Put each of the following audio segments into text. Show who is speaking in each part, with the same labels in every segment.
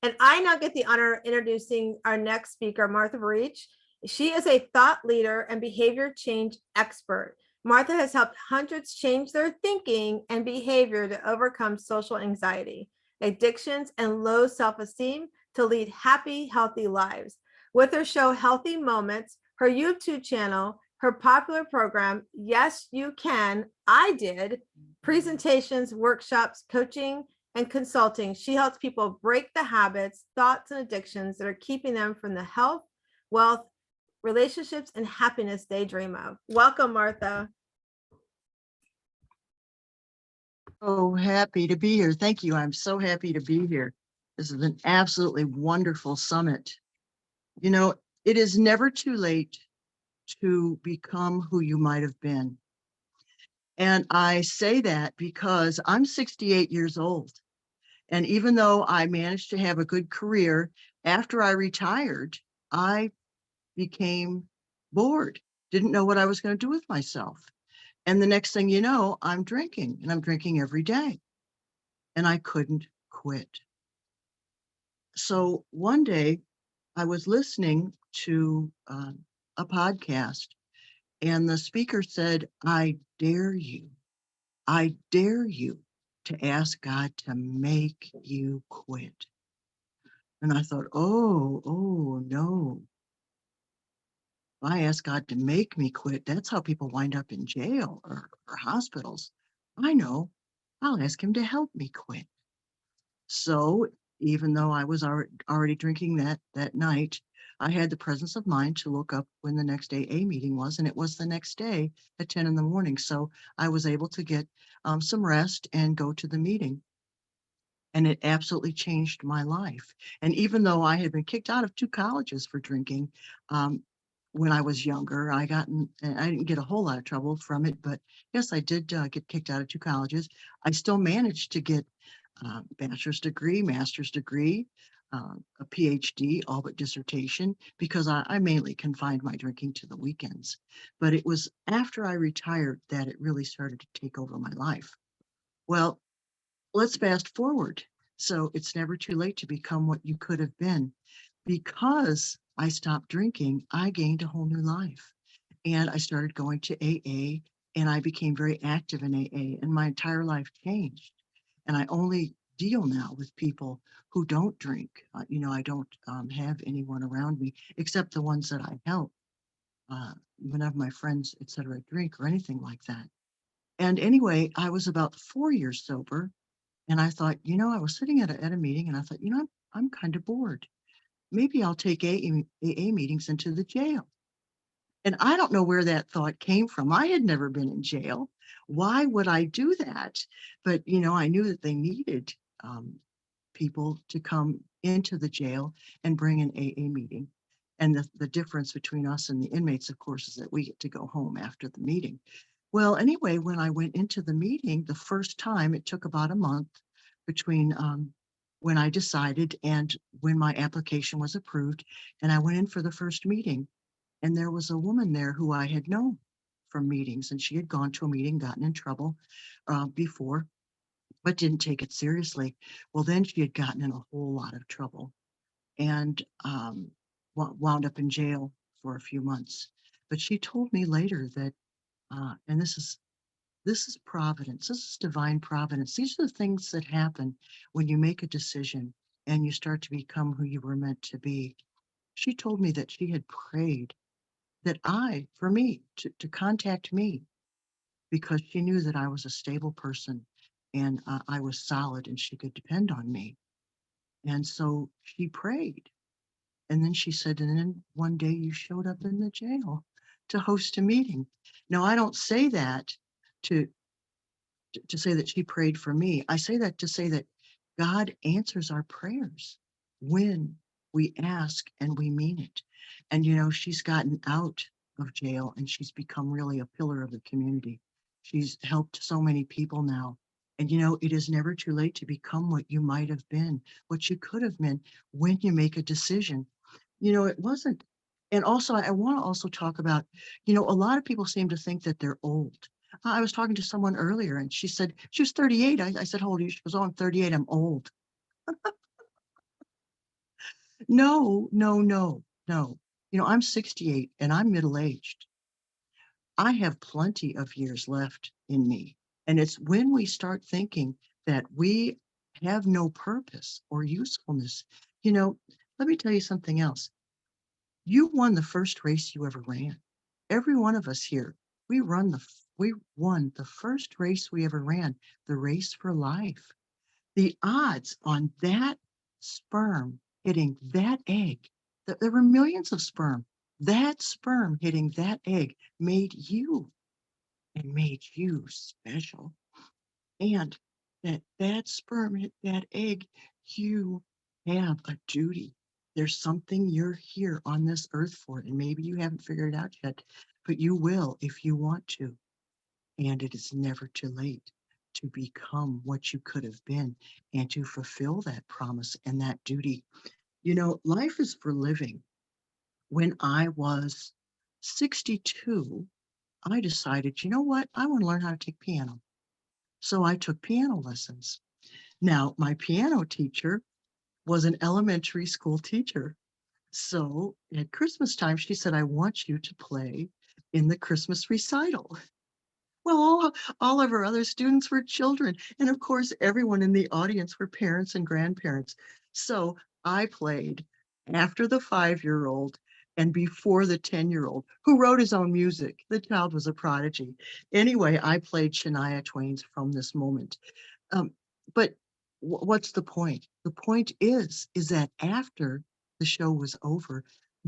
Speaker 1: And I now get the honor of introducing our next speaker, Martha Burich. She is a thought leader and behavior change expert. Martha has helped hundreds change their thinking and behavior to overcome social anxiety, addictions, and low self-esteem to lead happy, healthy lives. With her show, Healthy Moments, her YouTube channel, her popular program, Yes, You Can, I Did, presentations, workshops, coaching, and consulting, she helps people break the habits, thoughts, and addictions that are keeping them from the health, wealth, relationships, and happiness they dream of. Welcome, Martha.
Speaker 2: Oh, happy to be here. Thank you. I'm so happy to be here. This is an absolutely wonderful summit. You know, it is never too late to become who you might have been. And I say that because I'm 68 years old. And even though I managed to have a good career, after I retired, I became bored, didn't know what I was going to do with myself. And the next thing you know, I'm drinking, and I'm drinking every day. And I couldn't quit. So one day I was listening to a podcast, and the speaker said, I dare you to ask God to make you quit. And I thought, oh no. If I ask God to make me quit, that's how people wind up in jail or hospitals. I know, I'll ask him to help me quit. So even though I was already drinking that night, I had the presence of mind to look up when the next AA meeting was, and it was the next day at 10 in the morning. So I was able to get some rest and go to the meeting. And it absolutely changed my life. And even though I had been kicked out of 2 colleges for drinking, when I was younger, I didn't get a whole lot of trouble from it, but yes, I did get kicked out of 2 colleges. I still managed to get bachelor's degree, master's degree, a PhD, all but dissertation, because I mainly confined my drinking to the weekends. But it was after I retired that it really started to take over my life. Well, let's fast forward. So it's never too late to become what you could have been. Because I stopped drinking, I gained a whole new life. And I started going to AA, and I became very active in AA, and my entire life changed. And I only deal now with people who don't drink. I don't have anyone around me except the ones that I help. None of my friends, etc., drink or anything like that. And anyway, I was about 4 years sober, and I thought, I was sitting at a meeting, and I thought, I'm kind of bored. Maybe I'll take AA meetings into the jail. And I don't know where that thought came from. I had never been in jail. Why would I do that? But, I knew that they needed people to come into the jail and bring an AA meeting. And the difference between us and the inmates, of course, is that we get to go home after the meeting. Well, anyway, when I went into the meeting the first time, it took about a month between when I decided and when my application was approved. And I went in for the first meeting, and there was a woman there who I had known from meetings, and she had gone to a meeting, gotten in trouble before, but didn't take it seriously. Well, then she had gotten in a whole lot of trouble and wound up in jail for a few months. But she told me later that, and this is providence. This is divine providence. These are the things that happen when you make a decision and you start to become who you were meant to be. She told me that she had prayed that for me, to contact me, because she knew that I was a stable person and I was solid and she could depend on me. And so she prayed. And then she said, and then one day you showed up in the jail to host a meeting. Now, I don't say that to say that she prayed for me. I say that to say that God answers our prayers when we ask and we mean it. And, she's gotten out of jail and she's become really a pillar of the community. She's helped so many people now. And, it is never too late to become what you might have been, what you could have been when you make a decision. It wasn't. And also, I want to also talk about, a lot of people seem to think that they're old. I was talking to someone earlier and she said she was 38. I said, how old are you? She goes, oh, I'm 38. I'm old. No, no, no, no. I'm 68 and I'm middle-aged. I have plenty of years left in me. And it's when we start thinking that we have no purpose or usefulness. You know, let me tell you something else. You won the first race you ever ran. Every one of us here, we won the first race we ever ran, the race for life. The odds on that sperm hitting that egg, there were millions of sperm. That sperm hitting that egg made you and made you special. And that sperm hit that egg, you have a duty. There's something you're here on this earth for, and maybe you haven't figured it out yet, but you will if you want to. And it is never too late to become what you could have been and to fulfill that promise and that duty. Life is for living. When I was 62, I decided, you know what? I want to learn how to take piano. So I took piano lessons. Now, my piano teacher was an elementary school teacher. So at Christmas time, she said, I want you to play in the Christmas recital. Well, all of our other students were children. And of course, everyone in the audience were parents and grandparents. So I played after the 5-year-old and before the 10-year-old who wrote his own music. The child was a prodigy. Anyway, I played Shania Twain's From This Moment. Um, but what's the point? The point is that after the show was over,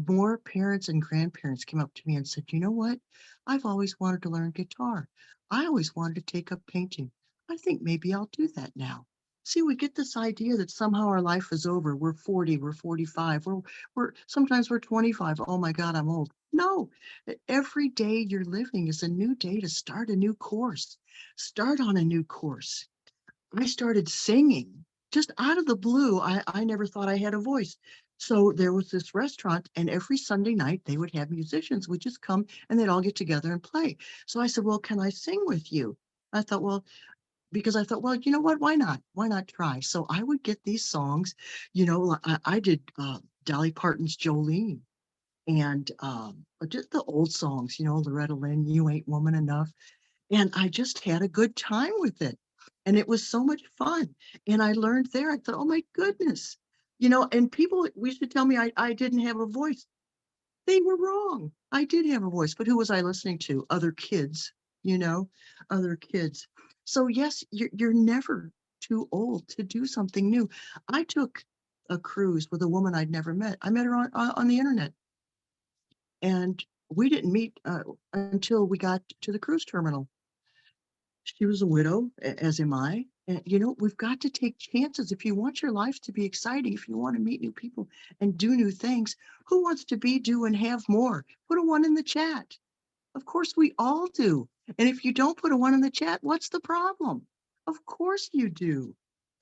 Speaker 2: more parents and grandparents came up to me and said, you know what? I've always wanted to learn guitar. I always wanted to take up painting. I think maybe I'll do that now. See, we get this idea that somehow our life is over. We're 40, we're 45, we're sometimes we're 25. Oh my God, I'm old. No, every day you're living is a new day to start a new course. Start on a new course. I started singing just out of the blue. I never thought I had a voice. So there was this restaurant, and every Sunday night they would have musicians would just come and they'd all get together and play. So I said, well, can I sing with you? I thought, well, because I thought, well, you know what? Why not? Why not try? So I would get these songs. I did Dolly Parton's Jolene and just the old songs, Loretta Lynn, You Ain't Woman Enough. And I just had a good time with it. And it was so much fun. And I learned there, I thought, oh my goodness. And people used to tell me I didn't have a voice. They were wrong. I did have a voice, but who was I listening to? Other kids, you know, other kids. So yes, you're never too old to do something new. I took a cruise with a woman I'd never met. I met her on the internet, and we didn't meet until we got to the cruise terminal. She was a widow, as am I. And, we've got to take chances. If you want your life to be exciting, if you want to meet new people and do new things, who wants to be, do, and have more? Put a one in the chat. Of course, we all do. And if you don't put a one in the chat, what's the problem? Of course you do.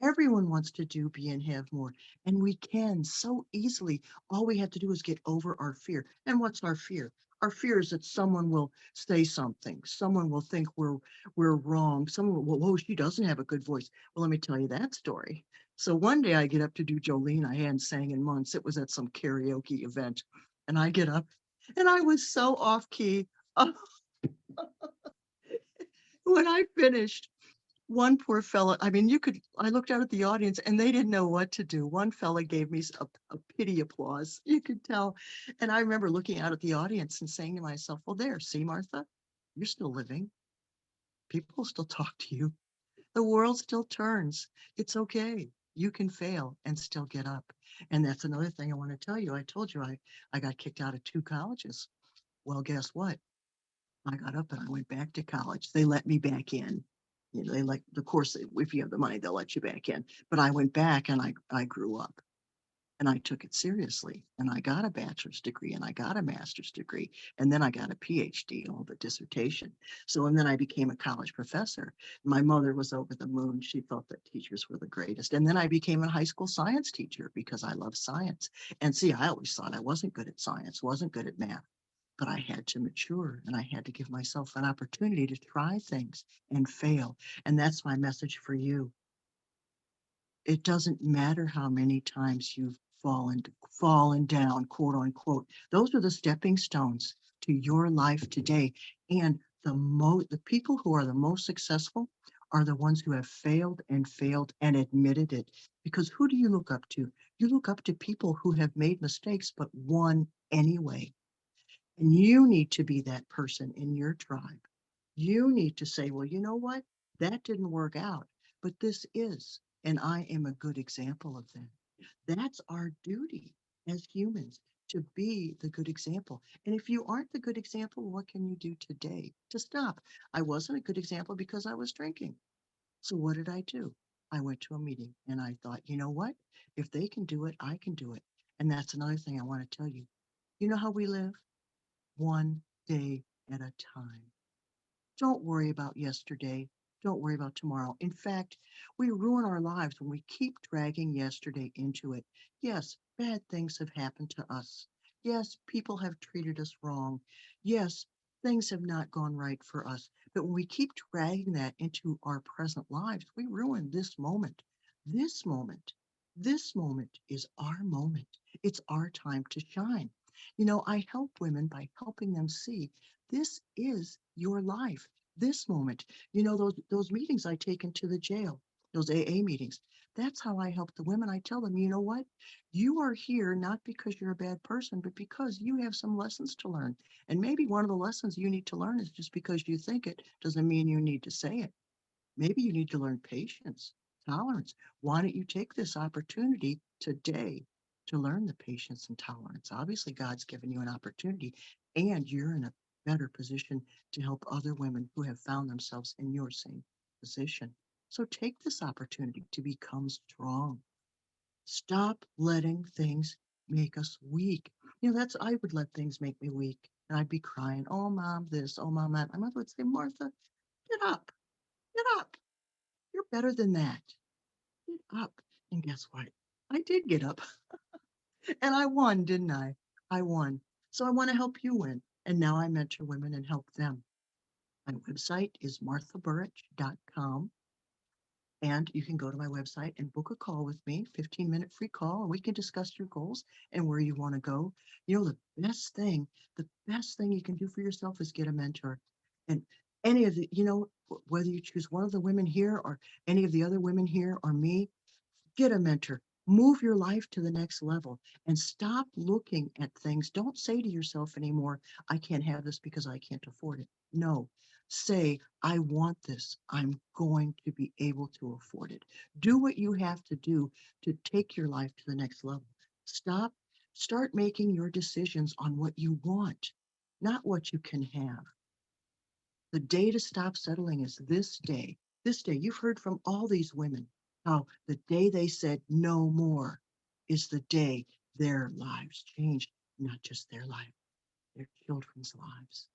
Speaker 2: Everyone wants to do, be, and have more. And we can so easily. All we have to do is get over our fear. And what's our fear? Our fear is that someone will say something. Someone will think we're wrong. Someone will, oh, she doesn't have a good voice. Well, let me tell you that story. So one day I get up to do Jolene. I hadn't sang in months. It was at some karaoke event. And I get up and I was so off key. Oh, when I finished, one poor fella, I mean, I looked out at the audience and they didn't know what to do. One fella gave me a pity applause, you could tell. And I remember looking out at the audience and saying to myself, well, there, see, Martha, you're still living. People still talk to you. The world still turns. It's okay. You can fail and still get up. And that's another thing I want to tell you. I told you I got kicked out of 2 colleges. Well, guess what? I got up and I went back to college. They let me back in. They like, of course, if you have the money, they'll let you back in. But I went back and I grew up and I took it seriously. And I got a bachelor's degree and I got a master's degree. And then I got a PhD, all the dissertation. So, and then I became a college professor. My mother was over the moon. She felt that teachers were the greatest. And then I became a high school science teacher because I love science. And see, I always thought I wasn't good at science, wasn't good at math, but I had to mature and I had to give myself an opportunity to try things and fail. And that's my message for you. It doesn't matter how many times you've fallen down, quote unquote. Those are the stepping stones to your life today. And the people who are the most successful are the ones who have failed and admitted it. Because who do you look up to? You look up to people who have made mistakes but won anyway. And you need to be that person in your tribe. You need to say, well, you know what? That didn't work out, but this is. And I am a good example of that. That's our duty as humans to be the good example. And if you aren't the good example, what can you do today to stop? I wasn't a good example because I was drinking. So what did I do? I went to a meeting and I thought, you know what? If they can do it, I can do it. And that's another thing I want to tell you. You know how we live? One day at a time. Don't worry about yesterday. Don't worry about tomorrow. In fact, we ruin our lives when we keep dragging yesterday into it. Yes, bad things have happened to us. Yes, people have treated us wrong. Yes, things have not gone right for us. But when we keep dragging that into our present lives, we ruin this moment. This moment, this moment is our moment. It's our time to shine. You know, I help women by helping them see this is your life. This moment, you know, those meetings I take into the jail, those AA meetings. That's how I help the women. I tell them, you know what? You are here not because you're a bad person, but because you have some lessons to learn. And maybe one of the lessons you need to learn is just because you think it doesn't mean you need to say it. Maybe you need to learn patience, tolerance. Why don't you take this opportunity today to learn the patience and tolerance? Obviously, God's given you an opportunity, and you're in a better position to help other women who have found themselves in your same position. So take this opportunity to become strong. Stop letting things make us weak. You know, that's, I would let things make me weak, and I'd be crying, oh, mom, this, oh, mom, that. My mother would say, Martha, get up, get up. You're better than that. Get up. And guess what? I did get up and I won, didn't I? I won. So I want to help you win. And now I mentor women and help them. My website is marthaburich.com. And you can go to my website and book a call with me, 15-minute free call, and we can discuss your goals and where you want to go. You know, the best thing you can do for yourself is get a mentor. And any of the, you know, whether you choose one of the women here or any of the other women here or me, get a mentor. Move your life to the next level and stop looking at things. Don't say to yourself anymore, I can't have this because I can't afford it. No, say, I want this. I'm going to be able to afford it. Do what you have to do to take your life to the next level. Stop, start making your decisions on what you want, not what you can have. The day to stop settling is this day. This day, you've heard from all these women how the day they said no more is the day their lives changed, not just their life, their children's lives,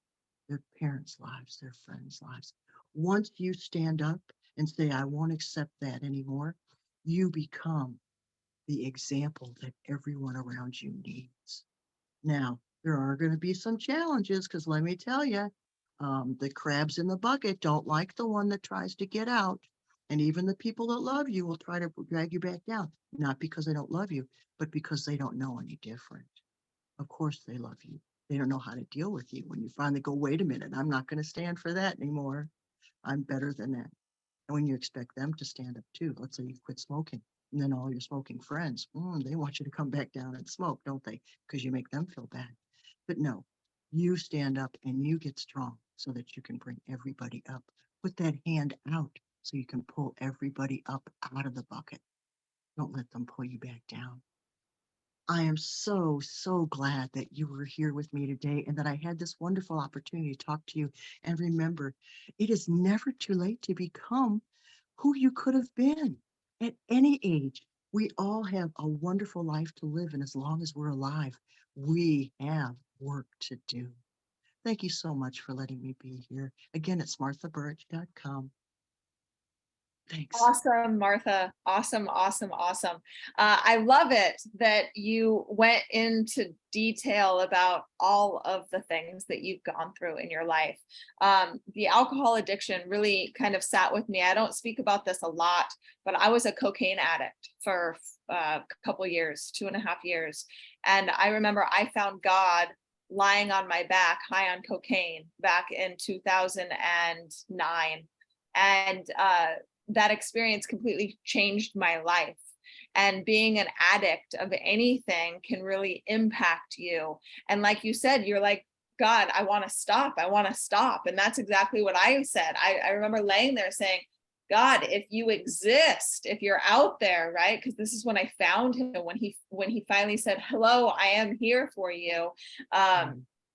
Speaker 2: their parents' lives, their friends' lives. Once you stand up and say, I won't accept that anymore, you become the example that everyone around you needs. Now, there are going to be some challenges because let me tell you, the crabs in the bucket don't like the one that tries to get out. And even the people that love you will try to drag you back down, not because they don't love you, but because they don't know any different. Of course, they love you. They don't know how to deal with you when you finally go, wait a minute, I'm not going to stand for that anymore. I'm better than that. And when you expect them to stand up too, let's say you quit smoking, and then all your smoking friends, they want you to come back down and smoke, don't they? Because you make them feel bad. But no, you stand up and you get strong so that you can bring everybody up. Put that hand out so you can pull everybody up out of the bucket. Don't let them pull you back down. I am so, so glad that you were here with me today and that I had this wonderful opportunity to talk to you. And remember, it is never too late to become who you could have been at any age. We all have a wonderful life to live, and as long as we're alive, we have work to do. Thank you so much for letting me be here. Again, it's marthaburich.com. Thanks.
Speaker 3: Awesome, Martha. Awesome, awesome, awesome. I love it that you went into detail about all of the things that you've gone through in your life. The alcohol addiction really kind of sat with me. I don't speak about this a lot, but I was a cocaine addict for a couple years, 2.5 years. And I remember I found God lying on my back, high on cocaine back in 2009. And that experience completely changed my life. And being an addict of anything can really impact you. And like you said, you're like, God, I want to stop. I want to stop. And that's exactly what I said. I remember laying there saying, God, if you exist, if you're out there, right? Because this is when I found him, when he finally said, hello, I am here for you.